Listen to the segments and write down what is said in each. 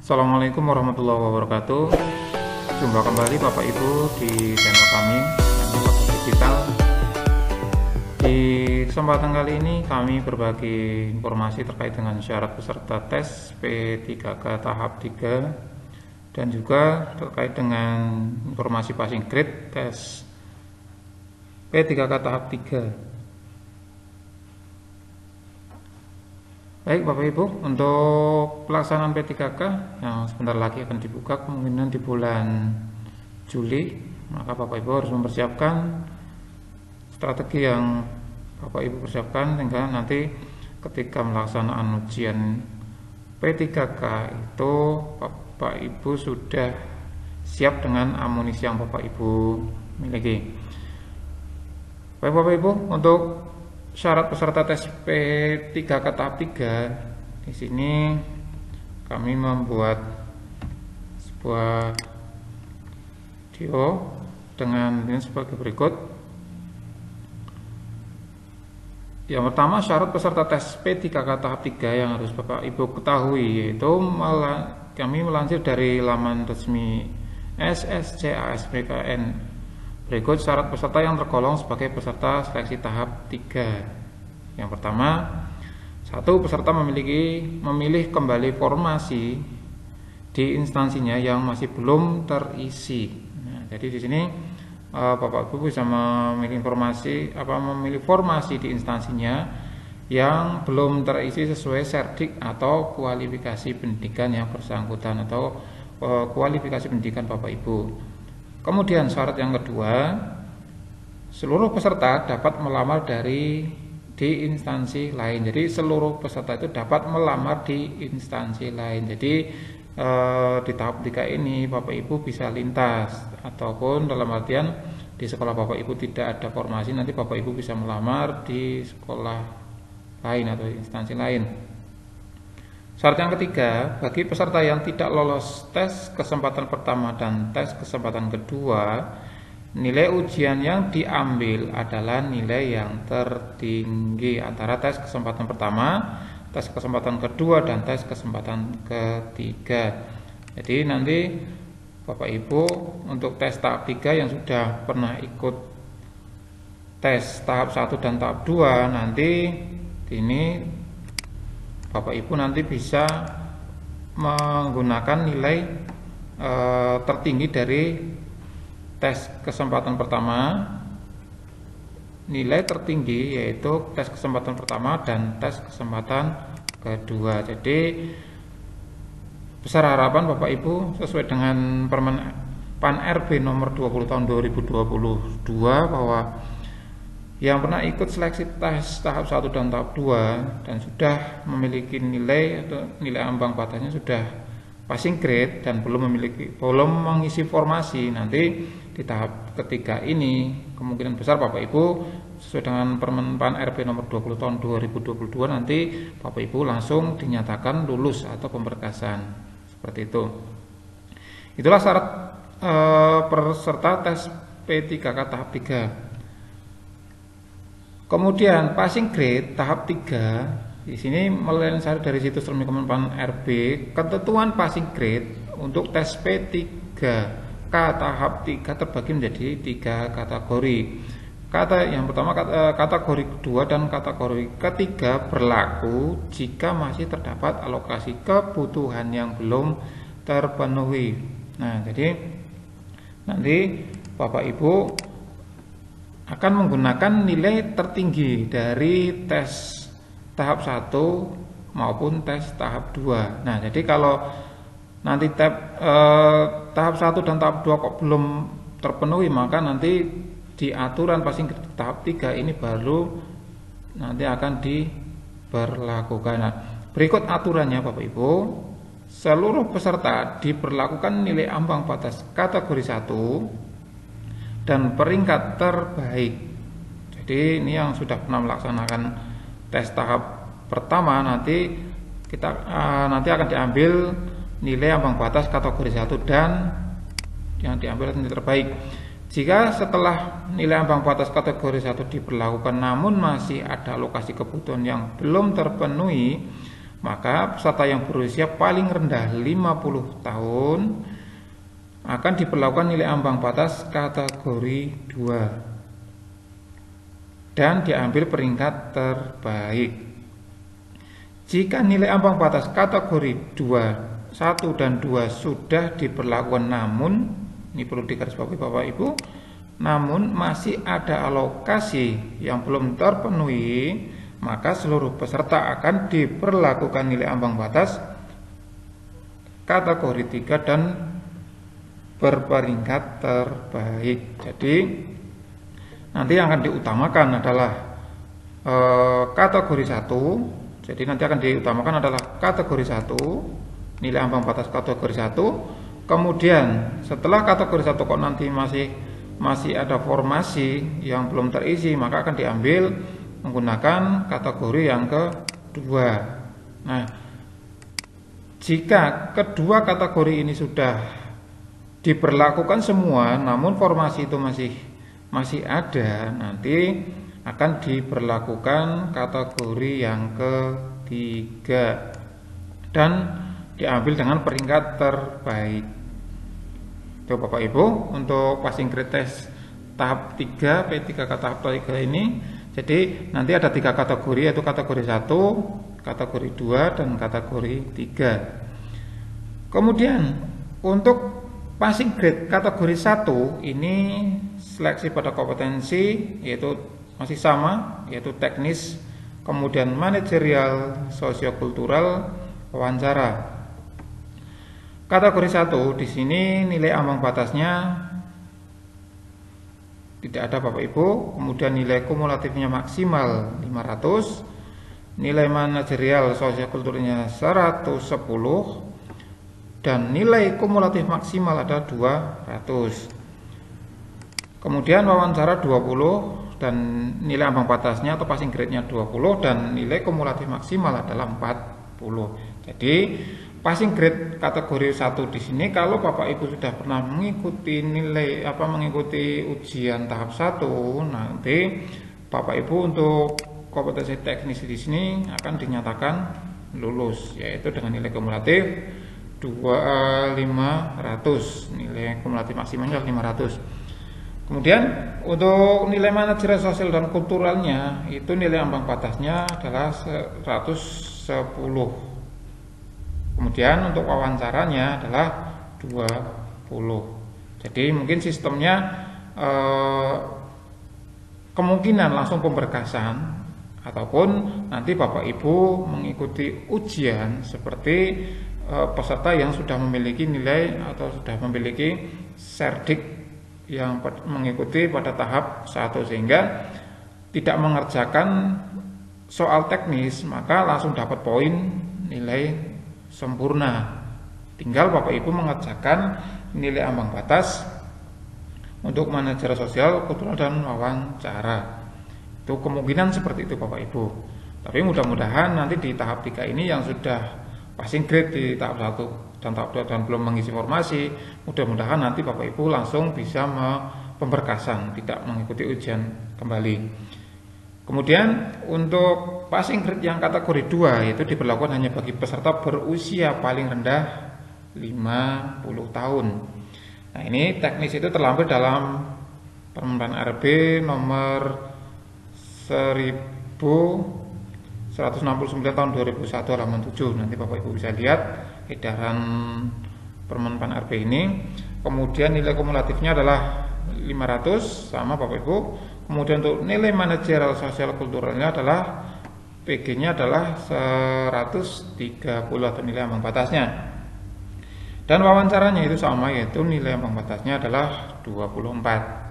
Assalamualaikum warahmatullahi wabarakatuh. Jumpa kembali Bapak Ibu di channel kami Bapak Digital. Di kesempatan kali ini kami berbagi informasi terkait dengan syarat peserta tes P3K tahap 3 dan juga terkait dengan informasi passing grade tes P3K tahap 3. Baik Bapak Ibu, untuk pelaksanaan P3K yang sebentar lagi akan dibuka kemungkinan di bulan Juli, maka Bapak Ibu harus mempersiapkan strategi yang Bapak Ibu persiapkan sehingga nanti ketika melaksanakan ujian P3K itu Bapak Ibu sudah siap dengan amunisi yang Bapak Ibu miliki. Baik Bapak Ibu, untuk syarat peserta tes P3K tahap 3 di sini kami membuat sebuah video dengan ini sebagai berikut. Yang pertama, syarat peserta tes P3K tahap 3 yang harus Bapak Ibu ketahui yaitu kami melansir dari laman resmi SSCAS-BKN. Berikut syarat peserta yang tergolong sebagai peserta seleksi tahap 3. Yang pertama, satu, peserta memilih kembali formasi di instansinya yang masih belum terisi. Nah, jadi di sini Bapak Ibu bisa memilih formasi di instansinya yang belum terisi sesuai serdik atau kualifikasi pendidikan yang bersangkutan atau kualifikasi pendidikan Bapak Ibu. Kemudian syarat yang kedua, seluruh peserta dapat melamar di instansi lain. Jadi seluruh peserta itu dapat melamar di instansi lain. Jadi di tahap 3 ini Bapak Ibu bisa lintas, ataupun dalam artian di sekolah Bapak Ibu tidak ada formasi, nanti Bapak Ibu bisa melamar di sekolah lain atau instansi lain. Syarat yang ketiga, bagi peserta yang tidak lolos tes kesempatan pertama dan tes kesempatan kedua, nilai ujian yang diambil adalah nilai yang tertinggi antara tes kesempatan pertama, tes kesempatan kedua, dan tes kesempatan ketiga. Jadi nanti Bapak Ibu untuk tes tahap 3 yang sudah pernah ikut tes tahap 1 dan tahap 2, nanti ini Bapak Ibu nanti bisa menggunakan nilai tertinggi dari tes kesempatan pertama, nilai tertinggi yaitu tes kesempatan pertama dan tes kesempatan kedua. Jadi besar harapan Bapak Ibu sesuai dengan Permen Pan RB nomor 20 tahun 2022 bahwa yang pernah ikut seleksi tes tahap 1 dan tahap 2 dan sudah memiliki nilai atau nilai ambang batasnya sudah passing grade dan belum mengisi formasi, nanti di tahap ketiga ini kemungkinan besar Bapak Ibu sesuai dengan Permen Pan RB nomor 20 tahun 2022 nanti Bapak Ibu langsung dinyatakan lulus atau pemberkasan seperti itu. Itulah syarat peserta tes P3K tahap 3. Kemudian passing grade tahap 3 di sini melansir dari situs resmi Kemenpan RB, ketentuan passing grade untuk tes P3K tahap 3 terbagi menjadi 3 kategori. Yang pertama kategori kedua dan kategori ketiga berlaku jika masih terdapat alokasi kebutuhan yang belum terpenuhi. Nah, jadi nanti Bapak Ibu akan menggunakan nilai tertinggi dari tes tahap 1 maupun tes tahap 2. Nah, jadi kalau nanti tahap 1 dan tahap 2 kok belum terpenuhi, maka nanti di aturan passing grade tahap 3 ini baru nanti akan diberlakukan. Nah, berikut aturannya Bapak Ibu. Seluruh peserta diberlakukan nilai ambang batas kategori 1 dan peringkat terbaik. Jadi ini yang sudah pernah melaksanakan tes tahap pertama, nanti akan diambil nilai ambang batas kategori 1 dan yang diambil nilai terbaik. Jika setelah nilai ambang batas kategori 1 diberlakukan namun masih ada alokasi kebutuhan yang belum terpenuhi, maka peserta yang berusia paling rendah 50 tahun akan diberlakukan nilai ambang batas kategori 2 dan diambil peringkat terbaik. Jika nilai ambang batas kategori 2, 1 dan 2 sudah diberlakukan, namun ini perlu digarisbawahi Bapak Ibu, namun masih ada alokasi yang belum terpenuhi, maka seluruh peserta akan diberlakukan nilai ambang batas kategori 3 dan berperingkat terbaik. Jadi nanti yang akan diutamakan adalah kategori 1. Jadi nanti akan diutamakan adalah kategori 1, nilai ambang batas kategori 1. Kemudian setelah kategori 1 kok nanti masih ada formasi yang belum terisi, maka akan diambil menggunakan kategori yang kedua. Nah, jika kedua kategori ini sudah diberlakukan semua, namun formasi itu masih ada, nanti akan diberlakukan kategori yang ketiga dan diambil dengan peringkat terbaik. Itu Bapak Ibu untuk passing grade test tahap 3 P3K tahap 3 ini. Jadi nanti ada 3 kategori, yaitu kategori 1, kategori 2 dan kategori 3. Kemudian untuk passing grade kategori 1 ini seleksi pada kompetensi yaitu masih sama, yaitu teknis, kemudian manajerial, sosiokultural, wawancara. Kategori 1 di sini nilai ambang batasnya tidak ada Bapak Ibu, kemudian nilai kumulatifnya maksimal 500, nilai manajerial sosiokulturnya 110 dan nilai kumulatif maksimal ada 200. Kemudian wawancara 20 dan nilai ambang batasnya atau passing grade-nya 20 dan nilai kumulatif maksimal adalah 40. Jadi passing grade kategori 1 di sini kalau Bapak Ibu sudah pernah mengikuti mengikuti ujian tahap 1, nanti Bapak Ibu untuk kompetensi teknis di sini akan dinyatakan lulus, yaitu dengan nilai kumulatif 500, nilai kumulatif maksimalnya 500. Kemudian untuk nilai manajerial sosial dan kulturalnya itu nilai ambang batasnya adalah 110. Kemudian untuk wawancaranya adalah 20. Jadi mungkin sistemnya kemungkinan langsung pemberkasan ataupun nanti Bapak Ibu mengikuti ujian seperti peserta yang sudah memiliki nilai atau sudah memiliki serdik yang mengikuti pada tahap 1 sehingga tidak mengerjakan soal teknis maka langsung dapat poin nilai sempurna. Tinggal Bapak Ibu mengerjakan nilai ambang batas untuk manajer sosial, kultural dan wawancara. Itu kemungkinan seperti itu Bapak Ibu. Tapi mudah-mudahan nanti di tahap 3 ini yang sudah passing grade di tahap 1 dan tahap 2 dan belum mengisi formasi, mudah-mudahan nanti Bapak Ibu langsung bisa pemberkasan, tidak mengikuti ujian kembali. Kemudian untuk passing grade yang kategori 2 itu diberlakukan hanya bagi peserta berusia paling rendah 50 tahun. Nah, ini teknis itu terlampir dalam Permenpan RB nomor 1169 tahun 2001 halaman 7. Nanti Bapak Ibu bisa lihat edaran Permenpan RB ini. Kemudian nilai kumulatifnya adalah 500 sama Bapak Ibu. Kemudian untuk nilai manajerial sosial kulturalnya adalah PG-nya adalah 130 atau nilai ambang batasnya. Dan wawancaranya itu sama, yaitu nilai ambang batasnya adalah 24.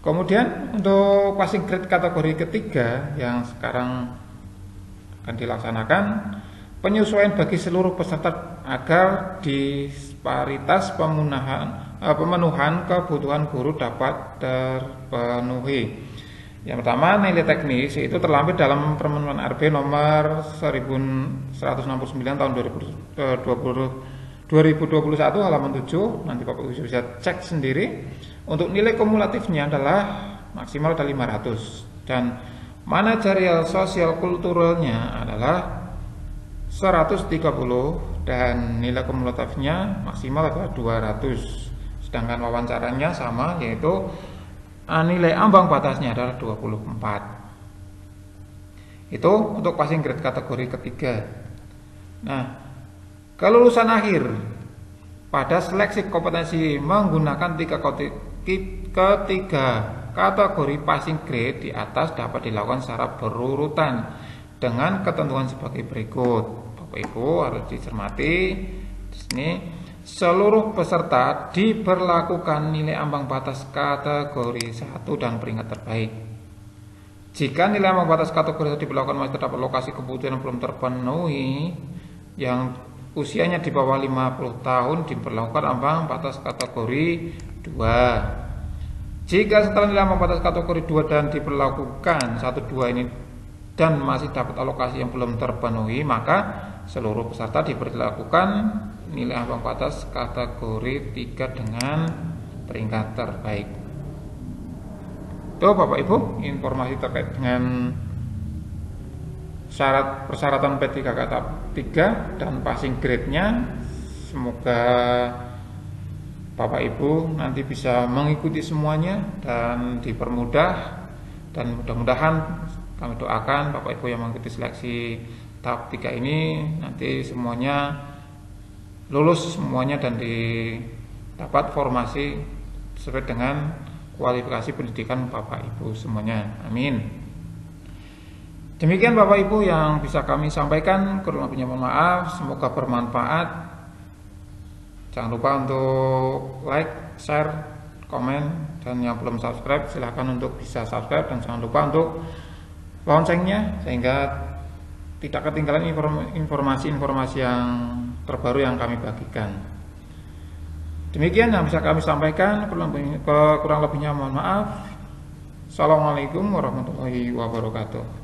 Kemudian untuk passing grade kategori ketiga yang sekarang akan dilaksanakan, penyesuaian bagi seluruh peserta agar disparitas pemenuhan kebutuhan guru dapat terpenuhi. Yang pertama, nilai teknis itu terlampir dalam Permenpan RB nomor 1169 tahun 2021 halaman 7. Nanti Bapak bisa cek sendiri. Untuk nilai kumulatifnya adalah maksimal ada 500. dan manajerial sosial kulturalnya adalah 130 dan nilai kumulatifnya maksimal adalah 200. Sedangkan wawancaranya sama, yaitu nilai ambang batasnya adalah 24. Itu untuk passing grade kategori ketiga. Nah, kelulusan akhir pada seleksi kompetensi menggunakan ketiga kategori passing grade di atas dapat dilakukan secara berurutan dengan ketentuan sebagai berikut. Bapak Ibu harus dicermati di sini. Seluruh peserta diberlakukan nilai ambang batas kategori 1 dan peringkat terbaik. Jika nilai ambang batas kategori 1 diberlakukan masih terdapat lokasi kebutuhan yang belum terpenuhi, yang usianya di bawah 50 tahun diberlakukan ambang batas kategori 2. Jika setelah nilai ambang batas kategori 2 dan diberlakukan 1-2 ini dan masih dapat alokasi yang belum terpenuhi, maka seluruh peserta diberlakukan nilai ambang batas kategori 3 dengan peringkat terbaik. Itu Bapak Ibu informasi terkait dengan persyaratan P3 tahap 3 dan passing grade-nya. Semoga Bapak Ibu nanti bisa mengikuti semuanya dan dipermudah, dan mudah-mudahan kami doakan Bapak Ibu yang mengikuti seleksi tahap 3 ini nanti semuanya lulus semuanya dan didapat formasi sesuai dengan kualifikasi pendidikan Bapak Ibu semuanya. Amin. Demikian Bapak Ibu yang bisa kami sampaikan, kurang lebihnya mohon maaf, semoga bermanfaat. Jangan lupa untuk like, share, komen, dan yang belum subscribe silahkan untuk bisa subscribe, dan jangan lupa untuk loncengnya sehingga tidak ketinggalan informasi-informasi yang terbaru yang kami bagikan. Demikian yang bisa kami sampaikan, kurang lebihnya mohon maaf. Assalamualaikum warahmatullahi wabarakatuh.